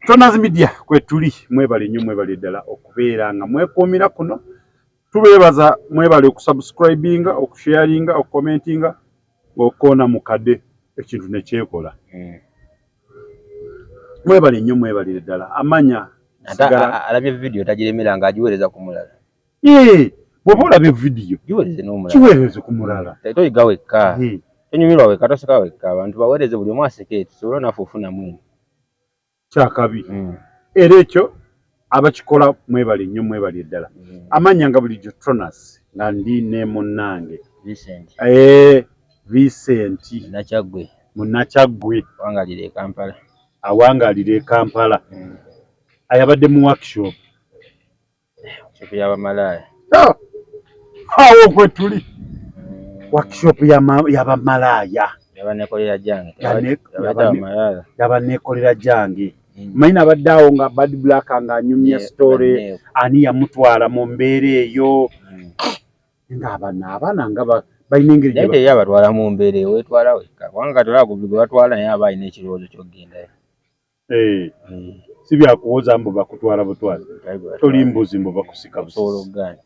Tonazi Media kwetuli mwebale nnyo mwebale ddala okubeera nga mwekuumira kuno. Tubeebaza mwebale okusubscribinga, okusharinga, okukomentinga, okona mukadde ekintu ne kyekola. Mwebale nnyo mwebale ddala. Amanya alabye video tajiremera nga ajiwereza ku mulala. Bw'oba olabye video jiwereze n'omulala. Kiwereze ku mulala. Toyiga wekka. Tonyumirwa wekka, toseka wekka. Abantu bawereze buli omu aseke tusobole naffe ofuna mwini. Kyakabi. Era ekyo abakikola mwebale nnyo mwebale ddala. Amanya nga bulijjo Tonas nga ndi ne munnange Vincent Nakyagwe Munnakyagwe wangalire Kampala. Awangalire Kampala. Ayabadde mu workshop y'abamalaya. Awo kwe tuli. Workshop y'abamalaya. Yabanekolera jange. Yabanekolera jange. Maina abadde awo nga Bad Black nga anyumya story ani yamutwala mu mbeera eyo. Nga abaana nga balina engeri gye naye yabatwala mu mbeera eyo wetwala wekka. Kubanga tolagubye gwe batwala naye aba alina ekirowoozo ky'okgendayo. Si byakuwoza mbu bakutwala butwala. Toli mbuzi mbu bakusika busobola.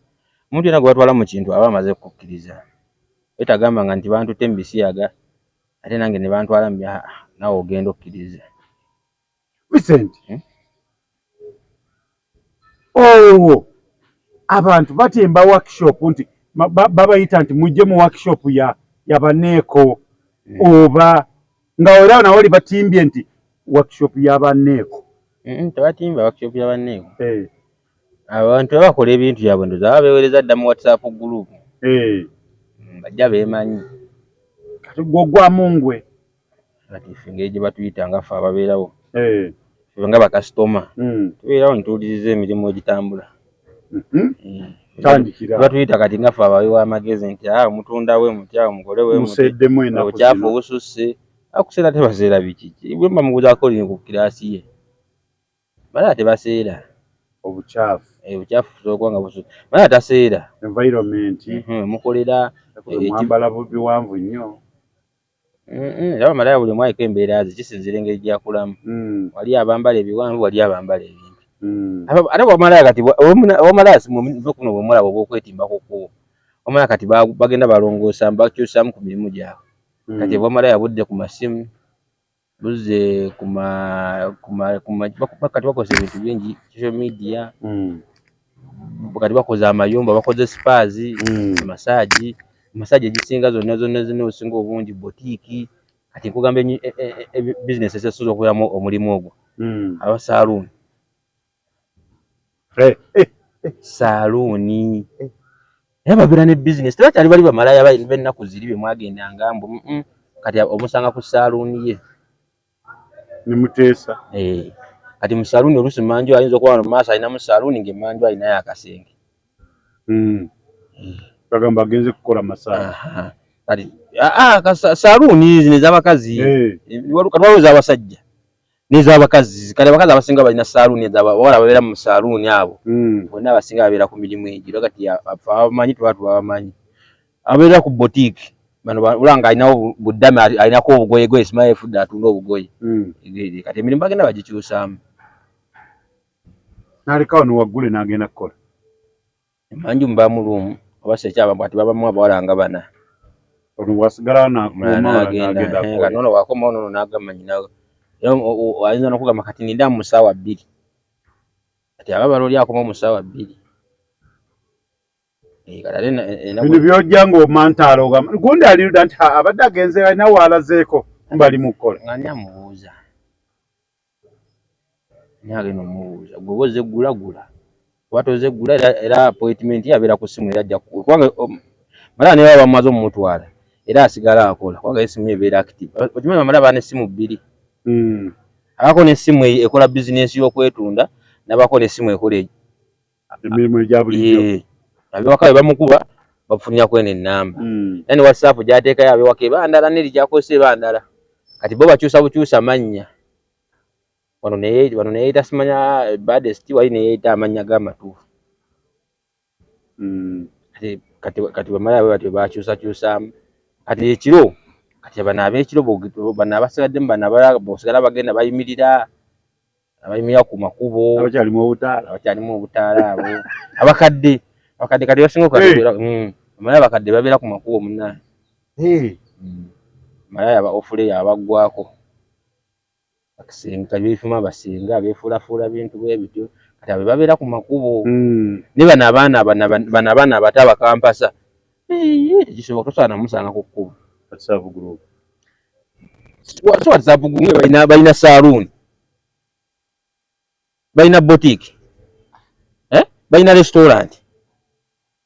Omuntu yenna gwe batwala mu kintu aba amaze kukkiriza. Etagamba nga nti bantu tembisiyaga ate nange ne bantwala nawe ogenda okkiriza. Vincent. Abantu batemba workshop nti babayita nti mujje mu workshop yabaneeko oba nga era nawe oli batimbye nti workshop yabaneeko. Tebatimba workshop yabaneeko. Abantu abakola ebintu byabwe ndoza babewereza dda mu WhatsApp group. Bajja beemanyi. Kati gwa mungwe. Kati ffe engeri gye batuyita nga ffe ababeerawo. Ffe nga bakasitoma. Tubeerawo nituwuliriza emirimu egitambula. Batuyita kati nga ffe abawewa amagezi nti mutunda we mutya mukole we museddemu ennaku obukyafu obususse. Akuseera tebaseera biki. Bwe bamubuuzaako lino ku kiraasi ye. Bala tebaseera. Obukyaafu. Obukyaafu sokuba nga bususse. Bala taseera. Environment. Mukolera mwambala biwanvu nnyo. Abamalaya buli mwayiko embeera ze kisinzira engeri gyakulamu. Wali abambala ebiwanvu, wali abambala ebintu. Ate abamalaya kati abamalaya kuno bwemulaba oba okwetimbako kkubo. Abamalaya kati bagenda balongoosa bakyusamu ku mirimu gyabwe. Kati abamalaya budde ku masimu, buzze kati bakoze ebintu bingi, social media. Kati bakoze amayumba, bakoze spaazi, massage egisinga zonna osinga obungi, boutique. Kati nkugamba business ezisobola okulamu omulimu ogwo. Abasaluuni. Saluuni. Naye babeera ne business. Tebakyali bali bamalaya b'ennaku ziri bye mwagendanga mbu kati omusanga ku saluuni ye. Ne muteesa. Kati mu saluuni oluusi manju ayinza okuba mu maaso alina mu saluuni ng'emmanju alinayo akasenge. Bagamba agenze kukola massage. Kati saluuni zino ez'abakazi. Kati waliwo ez'abasajja n'ez'abakazi. Kati abakazi abasinga balina saluuni ez'abawala babeera mu saluuni abo. Bonna abasinga babeera ku mirimu egyo. Kati abamanyi tubamanyi. Ababeera ku boutique. Bano ulanga alinawo buddame alinako obugoye gwe Ismail Fudda atunda obugoye. Kati emirimu bagenda bagikyusaamu. N'alekawo n'owaggule n'agenda kukola. Emanju mubaamu luumu oba sekyaba kati babamu abawala nga bana. Ono wasigala n'agenda kukola. Nono wakomawo nono n'agamba nnyinawe. Ayinza n'okugamba kati ninda mu ssaawa 2. Kati ababala oli akoma mu ssaawa 2. Bino byojja ng'omantaala ogamba gundi aliruda nti abadde agenze alina waalazeeko mbali mu kukola. Nga nyamubuuza. Nyagenda omubuuza gwe oze gula. Watoze gula era appointment yabeera ku simu era ajja kubanga mala ne baba bamaze omutwala era asigala akola kubanga esimu ebeera active. Okimanyi mala bane simu 2. Abako n'essimu ekola business y'okwetunda n'abako n'essimu ekola emirimu egya bulijjo. Abewaka bamukuba bafunira kwene ennamba. Nani WhatsApp gyateekayo abewaka ebandala neri gyakozesa ebandala. Kati bo bakyusa bukyusa mannya. Wano neyita simanya baddest wali neyita amanya g'amatuufu. Kati bamala batyo bakyusakyusaamu. Kati ekiro kati bano ab'ekiro bano abasigaddemu bano abalala bosigala bagenda bayimirira abayimira ku makubo abakyalimu obutaala abo abakadde kati basinga okukatubira malaya abakadde babeera ku makubo munnaye malaya ofule abaggwako akisenga bifuma basinga befuulafuula bintu bwe bityo kati abo babeera ku makubo ne bano abaana abato abakampasa kisoboka tosaana musanga ku kkubo WhatsApp balina saloon, balina boutique, balina restaurant.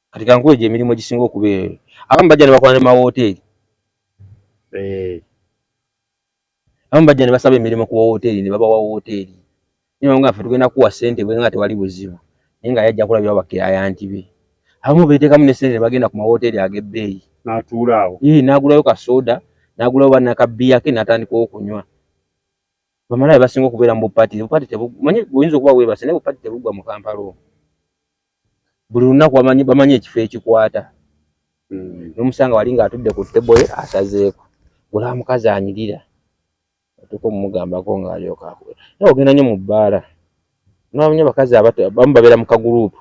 Kati kankuweje emirimu gisinga okubeera. Abamu bajja ne bakola ne mahoteri. Abamu bajja ne basaba emirimu ku hoteri ne babawa hoteri. Niyo nga ffe tugenda kuwa ssente bwe nga tewali buzibu. Naye nga yajja kulabira bakirayanti be. Abamu beeteekamu ne ssente ne bagenda ku mahoteri ag'ebbeeyi. N'atuula awo. N'agulayo ka soda. Nagulawo bana kabbiya ke natandika okunywa. Bamalaye basinga okubeera mu bupati tebumanyi buyinza okuba weebase naye bupati tebugwa mu Kampala. Buli lunaku bamanyi ekifo ekikwata. N'omusanga wali ng'atudde ku ttebo ye asazeeko. Gula mukazi anyirira. Atuuka omugambako ng'alyoka akuwe. Naye ogenda nnyo mu bbaala. N'abanye bakazi abato bamu babeera mu kaguruupu.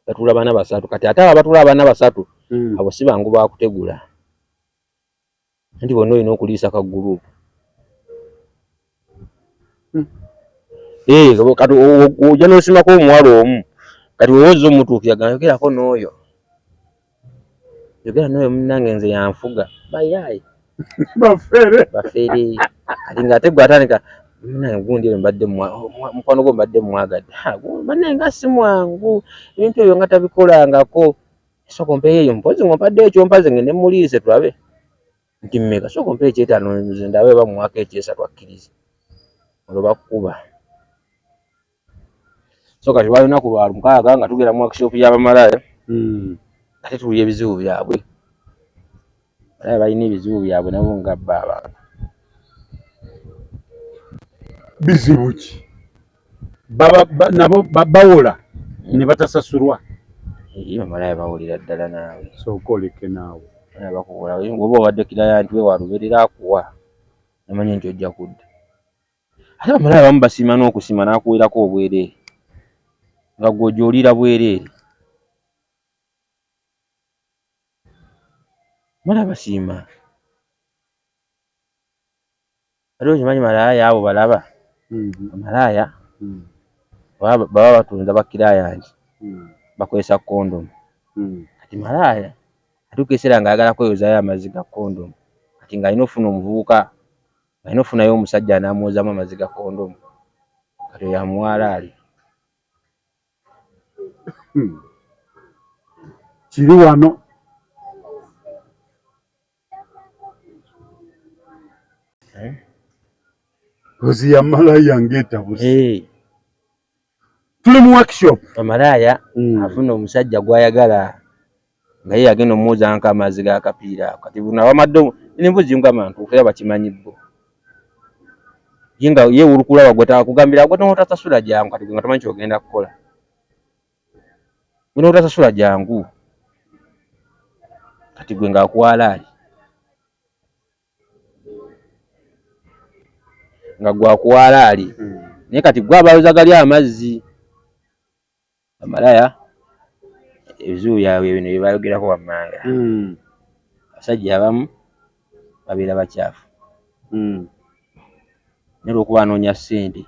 Batuula bana basatu. Kati ate abatuula abana basatu abo si bangu baakutegula. Nti bonna olina okuliisa ka guruupu. Kati ojja n'osimako omuwala omu. Kati weewozza omutuukira yogerako n'oyo. Yogera n'oyo munnange nze yanfuga. Bayaayi. Bafeere. Kati ng'ate gwe atandika munnange gundi eyo mbadde mukwano gwo mbadde mwagadde. Bannange nga si mwangu. Ebintu ebyo nga tabikolangako. Sooka ompeeyo eyo mpozi ng'ompadde ekyo mpaze ngende muliise tulabe. Nti mmeka sooka ompe ekyetaano nze ndabe bamuwaako ekyesatu akkirize olwo bakkuba so kati lwa lunaku lwa mukaaga nga tugera mu workshop y'abamalaya ate tuwulira ebizibu byabwe malaya balina ebizibu byabwe nabo nga bba abantu bizibu ki nabo bawola ne batasasulwa bamalaya bawulira ddala naawe sooka oleke naawe bakuwola oba obadde kirayanti we waluberera akuwa namanye nti ojja kudda ate bamalaya bamu basiima n'okusiima n'akuwerako obwereere nga gwe ogyolira bwereere malaya basiima ate okimanyi malaya abo balaba malaya baba batunza bakirayanti bakozesa kondomu kati malaya atuuka ekiseera ng'ayagala kweyozaayo amazzi ga kondomu kati ng'alina ofuna omuvubuka alina ofunayo omusajja n'amwozaamu amazzi ga kondomu kati oyo amuwaala ali kiri wano ozi ya malaya ng'etabusi tuli mu workshop amalaya afuna omusajja gw'ayagala nga ye yagenda omwozanko amazzi g'akapiira kati buno abamadde n'embuzi ngamba ntuufu era bakimanyi bbo ye nga yeewulukula gwe takugambira gwe n'otasasula jangu kati gwe nga tamanyi kyogenda kukola gwe n'otasasula jangu kati gwe ng'akuwaala ali nga gwe akuwaala ali naye kati gwe abayoza gali amazzi amalaya ebizibu byabwe bino bye bayogerako wammanga abasajja abamu babeera bakyafu naye olw'okuba anoonya ssente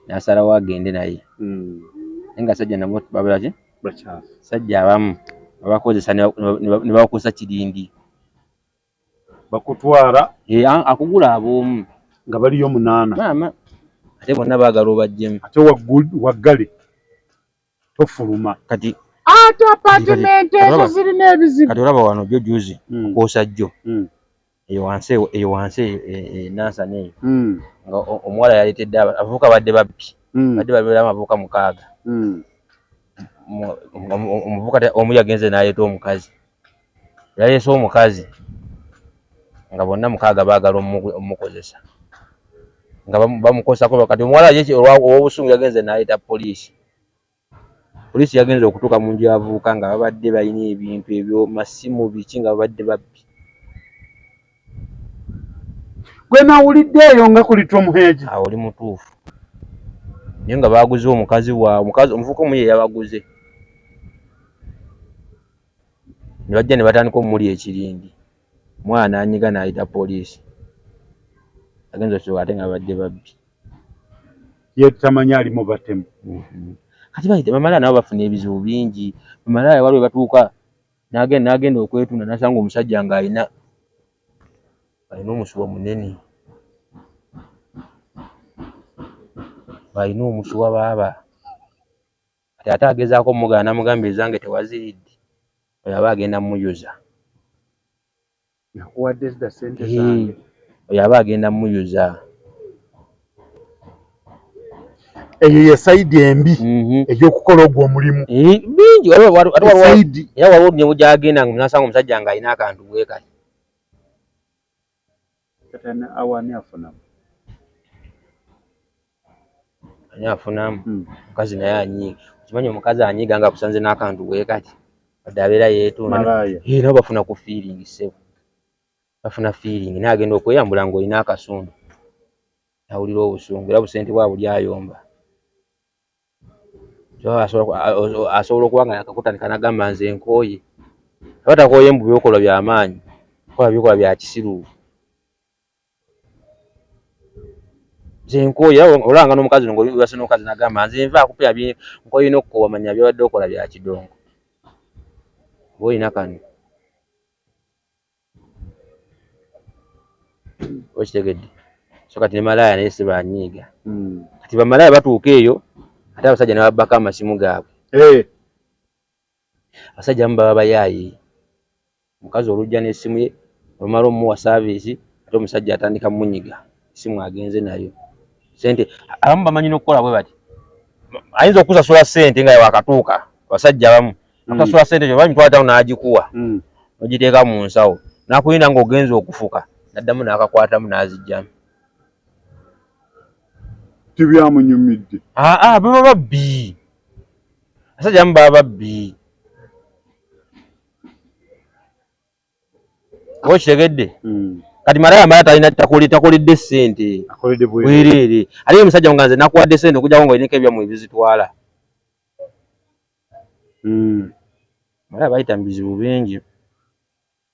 n'asalawo agende naye naye nga abasajja nabo babeera ki basajja abamu babakozesa ne babakozesa kirindi bakutwala akugula ab'omu nga baliyo 8 maama ate bonna baagala obajjemu ate waggale tofuluma kati ate apartment ezo zirina ebizibu kati olaba wano jjo juzi okwosa jjo eyo wansi enansana eyo nga omuwala yaleetedde abavubuka badde babbi badde babeeramu abavubuka 6 omuvubuka omu yagenze n'aleeta omukazi yaleese omukazi nga bonna 6 baagala omukozesa nga bamukozesako kati omuwala ye olw'obusungu yagenze n'aleeta poliisi yagenze okutuuka mu nju y'abavubuka nga babadde balina ebintu ebyo masimu biki nga babadde babbi gwe nawulidde eyo nga kuli Tom Hedge awo oli mutuufu Nenga baguze omukazi omuvuko muye yabaguze. Ne bajja ne batandika omuli ekirindi. Mwana anyiga n'ayita poliisi. Agenza so ate nga badde babbi. Ye tamanya ali mu batemu. Kati bayite bamalaya nabo bafuna ebizibu bingi. Bamalaya waliwo batuuka n'agenda okwetunda n'asanga omusajja ng'alina omusuwa munene. Alina omusuwa baaba. Kati ate agezaako omugaana namugamba ezange tewaziridde. Oyo aba agenda muyuza. Nakuwadde zida ssente zange. Oyo aba agenda muyuza. Eyo ye sayidi embi ey'okukola ogwo omulimu. Bingi waliwo ne gyagenda n'asanga omusajja ng'alina akantu bwe kati. Katana awani afunamu. Ani afunamu? Mukazi naye anyiiga. Kimanyi omukazi anyiiga nga kusanze n'akantu bwe kati. Wadde abeera yeetunda. Nabo bafuna ku feeling ssebo. Bafuna feeling naye agenda okweyambula ng'olina akasundu. Awulira obusungu era busente bwa buli ayomba. Asobola okuba nga yakakutandika n'agamba nze nkooye. Aba takooye mu byokola by'amaanyi. Kola byokola bya kisiru. Nze nkooye olanga n'omukazi ng'olibase n'omukazi n'agamba nze nva akupya nkooye n'okukoowa manya byabadde okola bya kidongo. Boyina kano. Okitegedde. So kati ne malaya naye si banyiiga. Kati bamalaya batuuka eyo ate abasajja ne babbako amasimu gaabwe. Abasajja abamu baba bayaaye. Omukazi olujja n'essimu ye olumala omuwa saaviisi ate omusajja atandika munyiga. Essimu agenze nayo. Sente abamu bamanyi n'okukola bwe bati. Ayinza okusasula ssente nga wakatuuka. Abasajja abamu akusasula ssente gyo bamitwala n'agikuwa. Ogiteeka mu nsawo. N'akuyinda ng'ogenza okufuka. Naddamu n'akakwatamu n'azijjamu. Tibyamunyumidde. Baba babbi. Abasajja abamu baba babbi. Okitegedde? Kati malaya mbala talina takoledde ssente. Akoledde bwereere. Ate omusajja nganze nakuwadde ssente okujjako ng'olinako ebyammwe ebizitwala. Malaya bayita mu bizibu bingi.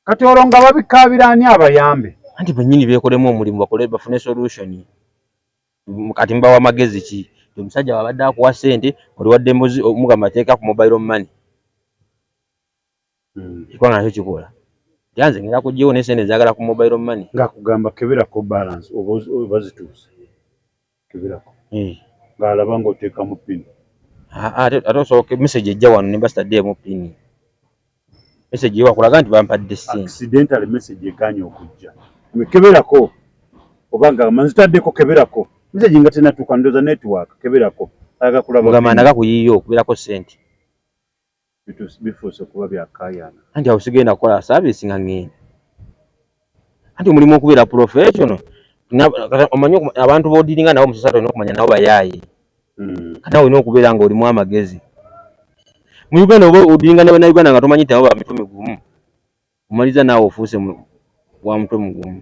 Kati olwo nga babikaabira ani abayambe? Anti bennyini beekolemu omulimu bakole bafune solution. Kati mbawa magezi ki? Omusajja wabadde akuwa ssente oliwadde embuzi omugamba teeka ku mobile money. Kikwanga nakyo kikola. Yanze ngera kuggyewo n'essente zaagala ku mobile money. Ng'akugamba keberako balance oba zituuse. Keberako. Ng'alaba ng'oteeka mu pini. Ate osooka message ejja wano ne basitaddeemu pini. Message ye wakulaga nti bampadde ssente. Accidentally message eganye okujja. Keberako. Oba nga manzitaddeko keberako. Message nga tenatuuka ndoza network keberako. Agakulaba. Mugamba ndaga kuyiyo okubeerako ssente. Bifuuse kuba byakaayana. Anti awo sigenda kukola service nga ngenda. Anti omulimu okubeera professional. Omanyi abantu b'odiringa nabo musasata olina okumanya nabo bayaaye. Kati olina okubeera ng'olimu amagezi. Mu Uganda oba odiringa n'Abannayuganda nga tomanyi nti nabo ba mitwe migumu. Omaliza naawe ofuuse wa mutwe mugumu.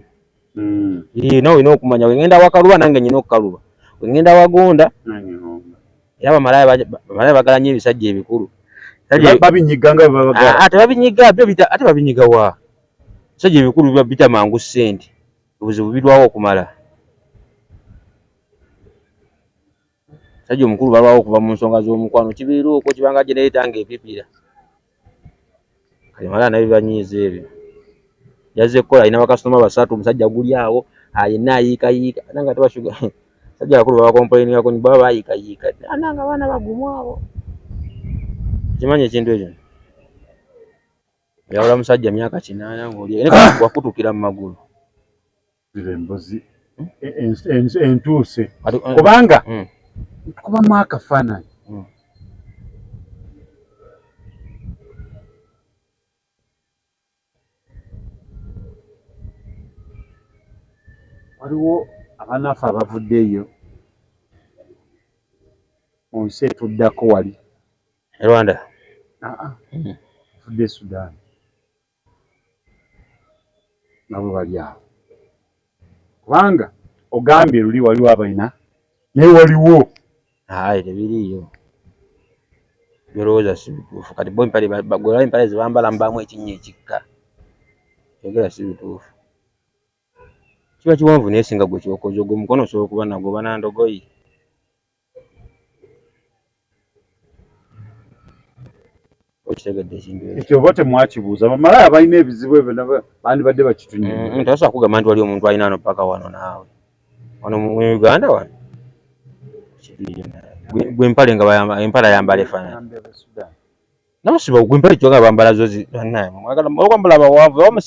Nawe olina okumanya wengenda wakaluba nange nyina okukaluba. Wengenda wagonda. Era abamalaya bagalanya ebisajja ebikulu. Babinyiga nga babagala. Ate babinyiga ate babinyiga wa. Ebisajja ebikulu biba bita mangu ssente. Obuzibu birwawo okumala. Sajja omukulu balwawo okuva mu nsonga z'omukwano kibeera okwo kibanga generator ng'epipira. Kali malaya naye banyiiza ebyo. Yazze kukola alina bakasitoma basatu omusajja guli awo ayina ayiikayiika nanga tebashuga. Sajja bakulu baba complaining ko baba bayiikayiika. Ananga abaana bagumu abo. Kimanyi ekintu ekyo. Yawula musajja myaka 8 ng'oli wakutukira mu magulu. Embuzi entuuse. Kubanga kubamu akafaananyi. Waliwo abanafu abavuddeyo mu nsi etuddako wali. Rwanda. Vudde Sudan. Nabo bali awo. Kubanga ogambye luli waliwo abalina naye waliwo Hayi tebiriyo. Byolowooza si bituufu. Kati bo empale bagula empale zibambala mbamu ekinnya ekikka. Egera si bituufu. Kiba kiwanvu naye singa gwe kyokoze ogwo mukono osobola okuba nagwo banandogoyi. Okitegedde ekintu ekyo oba temwakibuuza bamalaya balina ebizibu ebyo nabo bandibadde bakitunyumirwa. Tosobola kugamba nti wali omuntu alina wano paka wano naawe wano mu Uganda wano gwe empale nga empala yambala efaanana namusiba gwe empale kyonga bambala zo okwambala abawanvu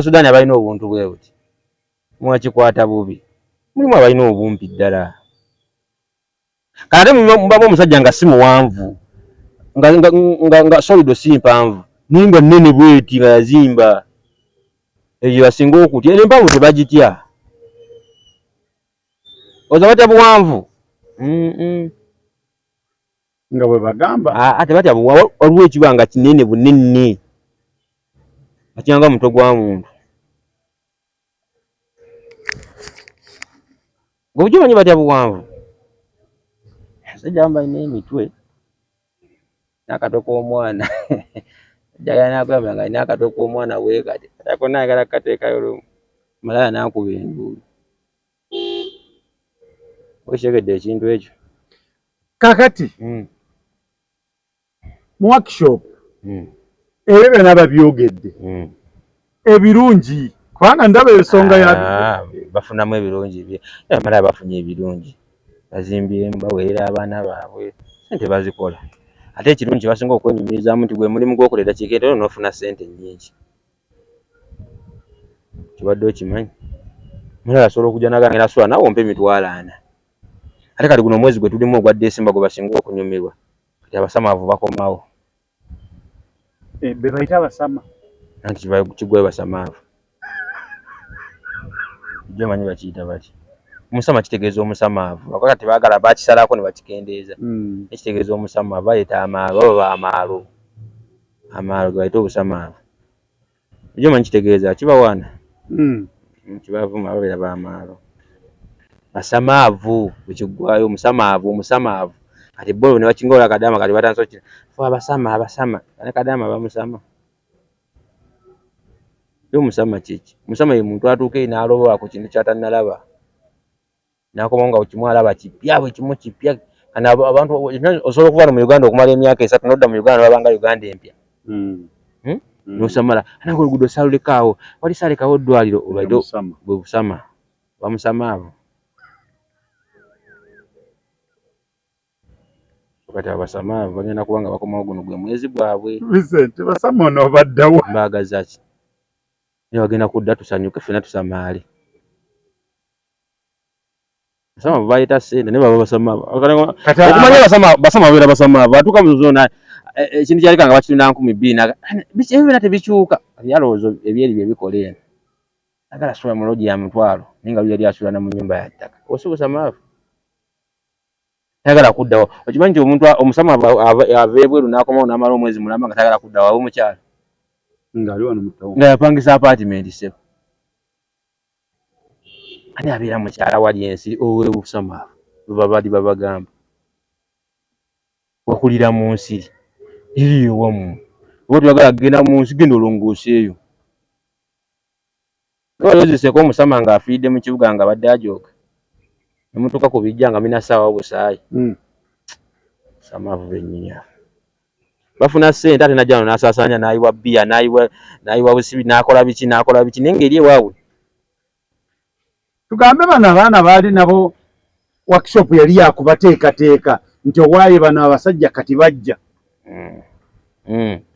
Sudaani abalina obuntu bwe buti mwakikwata bubi mulimu abalina obumpi ddala kati mubamu omusajja nga si muwanvu nga solido si mpanvu naye nga nnene bweti nga yazimba eyo basinga okutya empanvu tebagitya oza batya buwanvu nga bwe bagamba ate batya waliwo ekiba nga kinene bunene akyanga mutwe gwa muntu gwebukimanyi batya buwanvu sajja bamba ina emitwe n'akatwe k'omwana jagala nakulaba nga alina akatwe k'omwana weekati ako naagala kukateekayo lumu malaya n'akuba enduulu okitegedde ekintu ekyo kakati mu workshop ebyo byonna babyogedde ebirungi kubanga ndaba ensonga ya bafunamu ebirungi malaya bafunye ebirungi bazimbyemu baweerera abaana baabwe sente bazikola ate ekirungi basinga okwenyumirizaamu nti gwe mulimu gw'okolera kikeetero n'ofuna sente nnyingi kibadde okimanyi mulala asobola okujja naga ngenda sula nawe ompe emitwalo 4 ate kati guno omwezi gwe tulimu ogwa Desemba gwe basinga okunyumirwa kati abasamaavu bakomawo be bayita abasama anti kigwayo basamaavu ijjo manyi bakiyita bati omusama kitegeeza omusamaavu kati baagala bakisalako ne bakikendeeza ekitegeeza omusamaavu bayita amaalo oba amaalo ge bayita obusamaavu ijjo manyi kitegeeza kibawaana kibavuma babeera b'amaalo basamaavu bwekiggwayo omusamaavu kati bo ne bakingola kadaama kati batandise okira fe abasama ane kadaama bamusama yo omusama kiki omusama ye muntu atuuka n'alobola ku kintu ky'atannalaba n'akomawo nga kimwalaba kipya bwe kimu kipya kana abantu osobola okuva mu Uganda okumala emyaka 3 n'odda mu Uganda babanga Uganda empya n'osamala anange oluguudo saalulekaawo wali saalekawo eddwaliro olwaide bwe busama bamusamaavu kati abasamaavu bagenda kuba nga bakomawo guno gwe mwezi gwabwe Vincent basama ono baddawo mbaagaza ki naye bagenda kudda tusanyuke ffenna tusamaale basama bayita sente naye baba basamaavu okumanya basama babeera basamaavu atuuka mu zoona ekintu kyaleka nga bakitunda 2,000 ebyo byonna tebikyuka byalowoozo ebyeri bye bikola eno agala sula mu loogi ya mitwalo naye nga yali asula na mu nnyumba ya ttaka osi busamaavu tayagala kuddawo okimanyi nti omuntu omusamaavu ava ebweru n'akomawo n'amala omwezi mulamba nga tayagala kuddawo aba omukyalo ng'ali wano mu ttawuni nga yapangisa apaatimenti sebo ani abeera mukyala wali ensi owebusamaavu bali babagamba wakulira mu nsiri iriyo wamu oba tuyagala kugenda mu nsi genda olongooseeyo olozeseko omusama nga afiiridde mu kibuga nga badde ajooga nemutuuka ku bijja nga minasaawa busaayi samaavu benyinya bafuna ssente ate najjano n'asaasaanya n'ayiwa bbiya n'ayiwa busibi n'akola biki naye ng'eri ewaabwe tugambe bano abaana baali nabo workshop yali yakubateekateeka nti owaaye bano abasajja kati bajja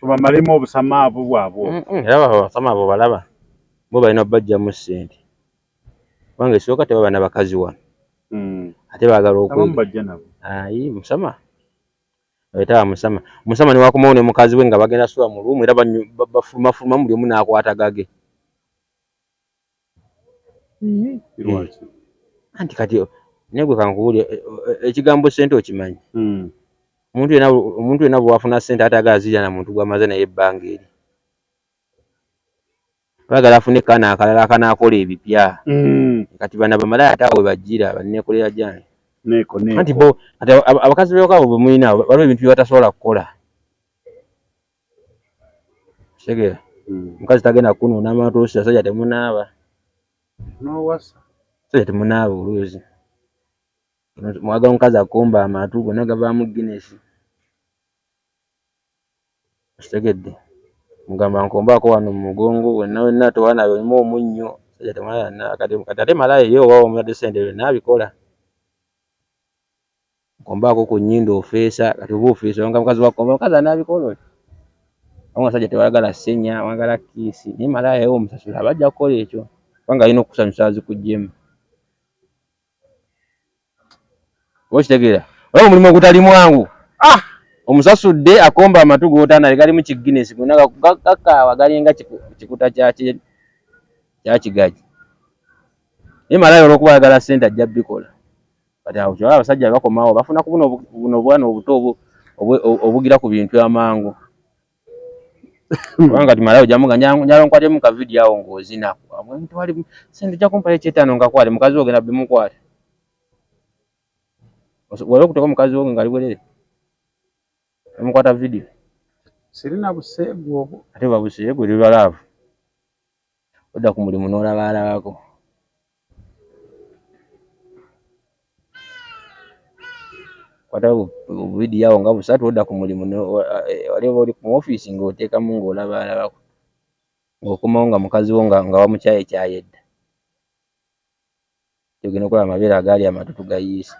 tubamalemu obusamaavu bwabwe era abasamaavu balaba bo balina bajjamu ssente kubanga esooka tebaba n'abakazi wano ate baagala ayi musama bayita musama newakomawo ne mukazi we nga bagenda sula mu luumu era bafulumafuluma buli omu n'akwatagage anti kati naye gwe kankuwulira ekigambo ssente okimanyi omuntu yenna bw'afuna ssente ate agala zirya na muntu gw'amaze naye ebbanga eri baagala afune kaana akalala akanaakola ebipya kati bana bamalaya ate awo we bajjira banneekolera gyange neko anti bo abakazi b'okabo bwe mulina waliwo ebintu byebatasobola kukola segera mukazi tagenda kunuuna amatuusi asajja temunaaba nowasa sajja temunaaba oluuzi mwagala omukazi akumba amatu gonna gavaamu Guinness kitegedde mugamba nkombaako wano mu mugongo wenna towana olimu omunnyo sajja temwana kati ate malaya ye oba omuladde ssente nabikola nkombaako ku nnyindo ofeesa kati oba ofeesa wanga mukazi wakomba mukazi anabikola omusajja tewayagala ssenya wagala kiisi naye malaya ye omusasula abajja kukola ekyo kubanga alina okusanyusa azikugyemu okitegeera olaba omulimu ogutali mwangu omusasudde akomba amatu g'otaana gali mu kiginesi gonna gakaawa galinga kikuta kyakigagi naye malaya olw'okuba ayagala ssente ajja bikola kati awo kyolaba abasajja bakomawo bafuna ku buno obwana obuto obugira ku bintu amangu kubanga timalayo jamuga nyalo nkwate mu kavidiyo awo ng'ozina tewali ssente ojja kumpayo ekyetaano ngakwate mukazi wo genda bimukwate wali okuteeka omukazi wo ngali bwerere mukwata vidiyo sirina buseegu obwo ate babuseegu eri balaavu odda ku mulimu n'olabaalabako kwata vidiyo awo nga busatu odda ku mulimu wali oba oli mu ofiisi ng'oteekamu ng'olabaalabako ng'okomawo nga mukazi wo nga wamukyayekyayedda ogenda okola amabeere agaali amatutu gayiisa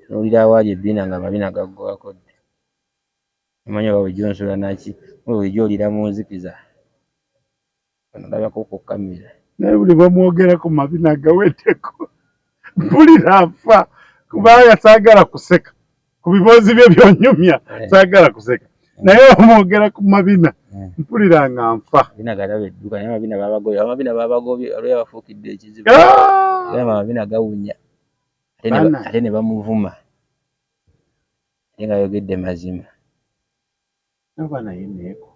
n'olira awaali ebbiina nga amabina gaggwako dde omanyi oba bulijjo nsula naki bulijjo olira mu nzikiza olabako ku kamera naye buli bamwogera ku mabina gaweddeko mpulira nfa kubanga saagala kuseka ku biboozi bye byonyumya saagala kuseka naye bamwogera ku mabina mpulira nga nfa mabina galaba edduka naye amabina babagobye olwo yabafuukidde ekizibu amabina gawunya ate ne bamuvuma ate nga yogedde mazima oba naye neeko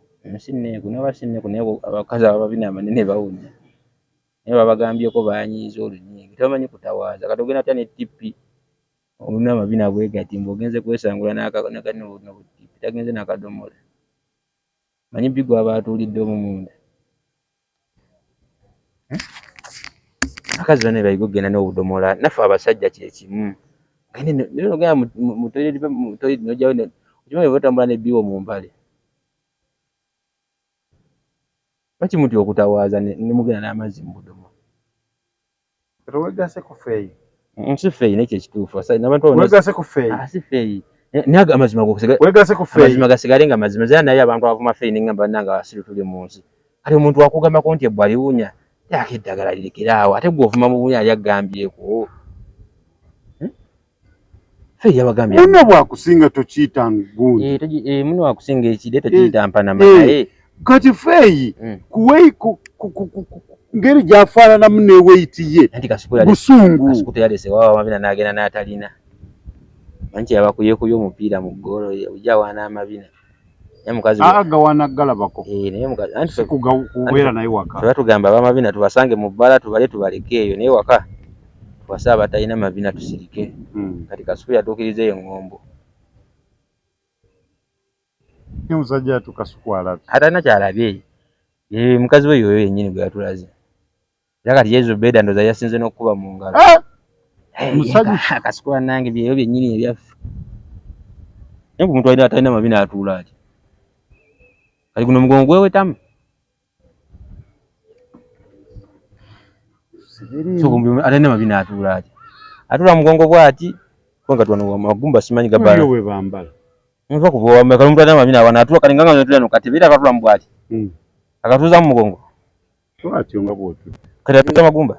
sinneeku noba sinneeku naye abakazi ababina amanene bawunya naye babagambyeko banyiiza olunyingi tebamanyi kutawaaza kati ogenda atya ne tippi olina amabina bwegati ng'ogenze kwesangula n'obutipi tagenze n'akadomola manyi bbi gwaba atuulidde omumunda abakazi bane bayiga okugenda n'obudomola naffe abasajja kyekimu ogenda mu toyireti nojjawo okimanyi oba otambula n'ebbiwo mu mbale lwaki muti okutawaaza nemugenda n'amazzi mu budomola wegase ku feeyi si feeyi naye kyekituufu wegase ku feeyi si feeyi naye amazima wegase ku feeyi amazima gasigale nga mazima zera naye abantu abavuma feeyi nengamba bannanga abasiru tuli mu nsi kati omuntu wakugambako nti ebbwa liwunya yako eddagala lirekere awo ate gwe ovuma mu bunya yali agambyeko feeyi yabagambye muno bwakusinga tokiyita nguuni muno wakusinga ekide tokiyita mpanama naye kati feeyi kuweyi ngeri gyafaananamu n'eweyiti ye busungu kasuku teyalese wawa amabina n'agenda n'atalina manyi kyeyabakuyekuya omupiira mu ggoolo ojja awaana amabina naye mukazi gawaana galabako naye mukazi kubeera naye waka tebatugamba abamabina tubasange mu bbala tubale tubaleke eyo naye waka tuwase abatalina mabina tusirike kati kasuku yatuukiriza eŋŋombo omusajja yatukasuku alabye atalina kyalabye mukazi we yoyo yennyini gwe yatulaze era kati yezo beda ndoza yasinze n'okukuba mu ngalo kasuku wannange byeyo byennyini ebyaffe naye ku muntu atalina mabina atuula ati kati guno omugongo gwewetamu atalina mabina atuula ati atuula mugongo bwati kubanga tuwano magumba simanyi gabala we bambala nva kubowa kali omuntu alina mabina wana atuula kali nganga netula no kati bira akatula mu bwati akatuuza mu mugongo twatyo nga bwotyo kati atuuza magumba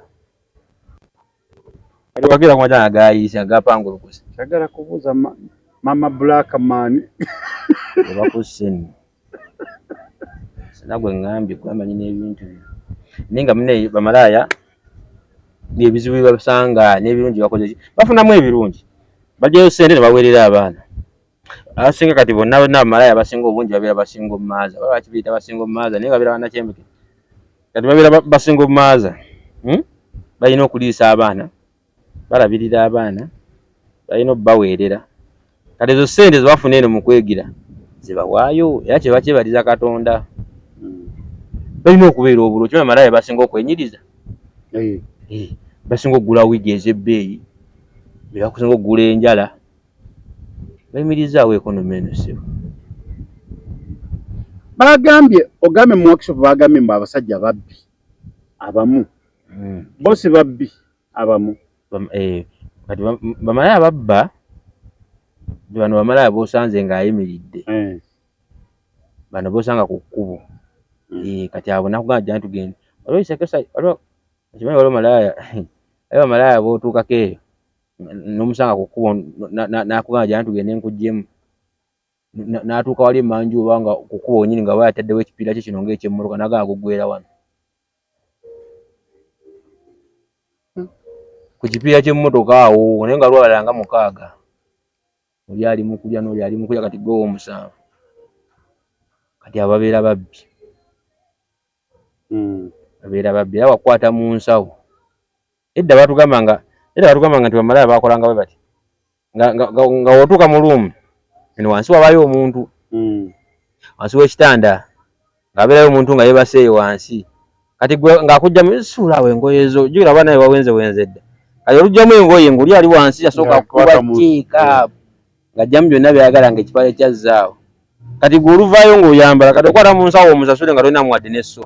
kati wagira ku majana gayiisa agapangulukusa kyagala kubuuza mama black man ebakusseni sinagwe ngambye kwamanyi n'ebintu byo naye nga munne bamalaaya ebizibu bibasanga n'ebirungi bakoze bafunamu ebirungi bajjayo ssente ne baweerera abaana abasinga kati bonna abamalaaya abasinga obungi babeera basinga omumaaza baba bakibiyita basinga omumaaza naye babeera bannakyembeke kati babeera basinga omumaaza balina okuliisa abaana balabirira abaana balina obbaweerera kati ezo ssente zebafuna eno mu kwegira zibawaayo era kye bakyebaliza Katonda balina okubeera obulungi kiba malaaya basinga okwenyiriza basinga okugula wiigi ez'ebbeeyi be bakusinga okugula enjala bayimirizaawo ekonomi eno ssebo bagambye ogambe mu workshop bagambye mbu abasajja babbi abamu bosi babbi abamu kati bamalaaya babba bano bamalaaya b'osanze ng'ayimiridde bano b'osanga ku kkubo kati abo nakugamba nti tugende waliwo isekesa kimanyi waliwo malaaya waliwo bamalaaya b'otuukako eyo n'omusanga ku kkubo nakugamba nti tugende nkuggyemu n'atuuka wali emanju oba nga ku kkubo nyini nga bayataddewo ekipiira kye kino ng'ekyemmotoka nagamba guggwera wano ku kipiira ky'emmotoka awo naye nga lwalala nga 6 oli ali mu kulya n'oli ali mu kulya kati gwe w'omusanvu kati ababeera babbi babeera babbi era wakwata mu nsawo edda batugamba nti bamalaaya bakolanga bwe bati nga wotuuka mu luumu eno wansi wabayo omuntu wansi w'ekitanda ng'abeerayo omuntu nga yeebaseeyo wansi kati gwe ng'akugjamu suulaawo engoye zo jjukira abaana be bawenze dda kati olugjamu engoye ng'oli ali wansi yasooka kuba kiika ng'ajjamu byonna byayagala ng'ekipale kyazzaawo kati gwe oluvaayo ng'oyambala kati okwata mu nsawo omusasule nga tolina muwadde n'esso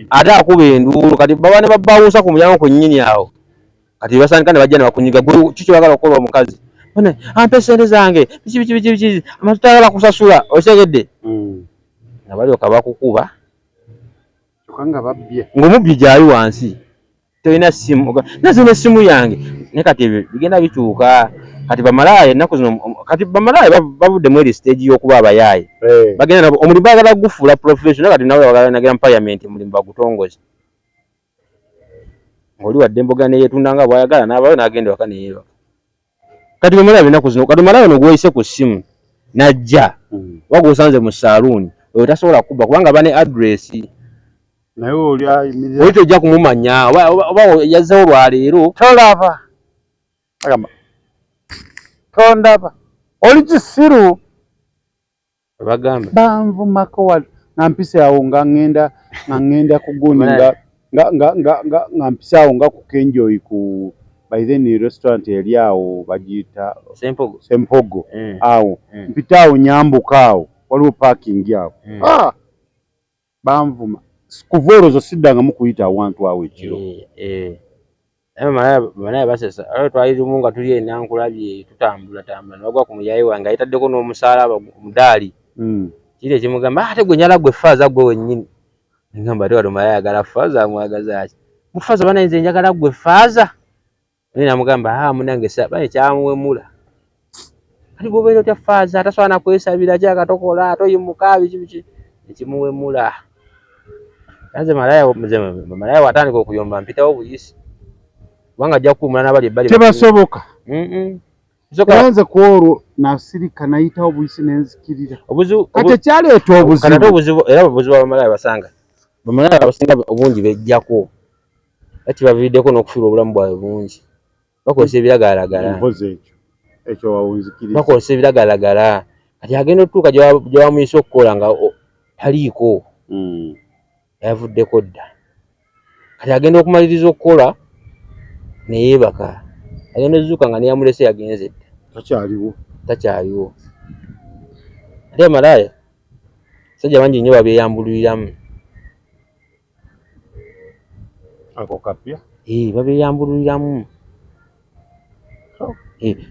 ate akuba enduulu kati baba ne babbawuusa ku mulyango ku nnyini awo kati basandika ne bajja ne bakunyiga gwe kiki oyagala okukola omukazi ampe sente zange biki amatuta agala kusasula okitegedde nga balyoka bakukuba ng'omubbi gyali wansi tolina ssimu nazo n'essimu yange naye kati ebyo bigenda bikyuka kati bamalaaya ennaku zino kati bamalaaya bavuddemu eri stage y'okuba abayaaye bagenda nabo omulimu baagala gufuula professional kati nawe bagala nagira mu parliament omulimu bagutongoze ng'oli wadde emboga neyeetunda nga bw'ayagala n'abayo n'agenda waka neyeebaka kati bamalaaya ennaku zino kati malaaya ono gw'oyise ku ssimu n'ajja wagusanze mu saaluuni oyo tasobola kubba kubanga bane address naye oli ayimirira oli tojja kumumanya oba yazzewo lwaleero tolaba agamba tondaba oli kisiru bagamba banvumako wali nga mpise awo nga ngenda kuguni nga mpise awo nga ku Kenjoyi ku by then restaurant eri awo bagiyita Sempogo awo mpita awo nyambuka awo waliwo parking awo banvuma kuva olwo zo siddanga mukuyita awantu awo ekiro bamalaaya basesa alo twali lumu nga tuli enankulabye tutambula nabagwa ku muyayi wange ayitaddeko n'omusaalaba omudaali kiri ekimugamba ate gwe nyala gwe faaza gwe wennyini ngamba ate wano malaaya ayagala faaza amwagaza ki mufaaza banayinza enjagala gwe faaza naye namugamba munange bane kyamuwemula kati bw'obeera otya faaza atasobola nakwesabira kyakatokola toyimuka biki ekimuwemula yanze malaaya watandika okuyomba mpitawo buyisi kubanga ajja kukuumula n'abali ebbali tebasoboka yanze ku olwo nasirika nayitawo buyisi nenzikirira kati ekyaleeta obuzibu era obuzibu abamalaaya basanga bamalaaya abasinga obungi bejjako ati baviiddeko n'okufiirwa obulamu bwabwe bungi bakozesa ebiragalalagala bakozesa ebiragalalagala kati agenda otutuuka gye bamuyisa okukola nga taliiko yavuddeko dda kati agenda okumaliriza okukola neyeebaka agenda ozuuka nga neyamulese yagenze dda takyaliwo ate malaaya sajja bangi nnyo babeeyambululiramu babeeyambululiramu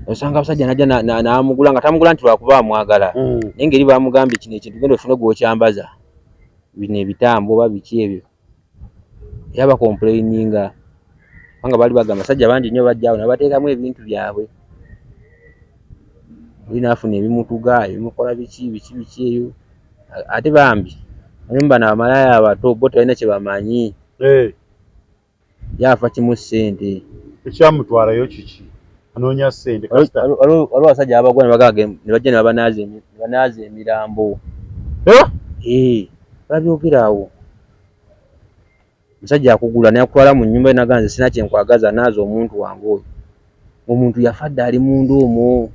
osanga abasajja najja n'amugula nga tamugula nti lwakuba amwagala naye ngeri bamugambye kino ekintu genda ofune gwokyambaza bino ebitambo oba biki ebyo era bakomplaininga kubanga baali bagamba abasajja bangi nnyo bajjaawo nabateekamu ebintu byabwe oli naafuna ebimutuga ebimukola biki eyo ate bambi alimu bano abamalaaya abato bo tebalina kye bamanyi yafa kimu ssente ekyamutwalayo kiki anoonya ssente waliwo abasajja abagwa ne bajja ne banaaza emirambo babyogera awo Musajja akugula n'akutwala mu nnyumba enaganze sina kye nkwagaza naazo omuntu wange oyo. Omuntu yafadde ali mundu omwo.